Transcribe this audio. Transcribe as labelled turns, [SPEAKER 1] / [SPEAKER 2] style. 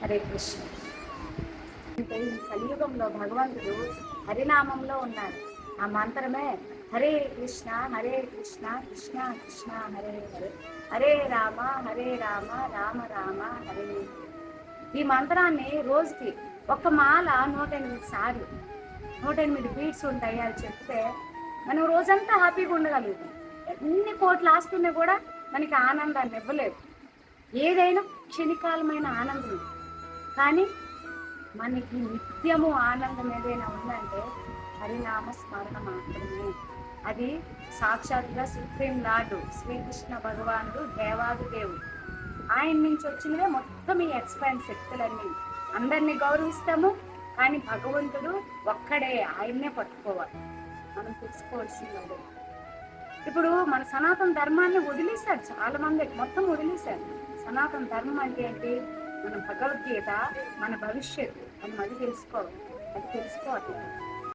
[SPEAKER 1] హరే కృష్ణ. అంటే ఈ కలియుగంలో భగవంతుడు హరినామంలో ఉన్నాడు. ఆ మంత్రమే హరే కృష్ణ హరే కృష్ణ కృష్ణ కృష్ణ హరే హరే, హరే రామ రామ రామ హరే. ఈ మంత్రాన్ని రోజుకి ఒక మాల 108 సార్లు, 108 బీట్స్ ఉంటాయి. అది చెప్తే మనం రోజంతా హ్యాపీగా ఉండగలుగుతాం. ఎన్ని కోట్లు ఆస్తున్నా కూడా మనకి ఆనందాన్ని ఇవ్వలేదు. ఏదైనా క్షణికాలమైన ఆనందం, కానీ మనకి నిత్యము ఆనందం ఏదైనా ఉందంటే హరినామ స్మరణ మాత్రమే. అది సాక్షాత్గా సుప్రీం లార్డు శ్రీకృష్ణ భగవానుడు, దేవాది దేవుడు, ఆయన నుంచి వచ్చినవే మొత్తం ఈ ఎక్స్పాండ్ శక్తులన్నీ. అందరినీ గౌరవిస్తాము, కానీ భగవంతుడు ఒక్కడే, ఆయన్నే పట్టుకోవాలి. మనం తెలుసుకోవాల్సింది అదే. ఇప్పుడు మన సనాతన ధర్మాన్ని వదిలేశారు చాలా మంది, మొత్తం వదిలేశారు. సనాతన ధర్మం అంటే ఏంటి? మన భగవద్గీత మన భవిష్యత్తు అని అది తెలుసుకోవాలి.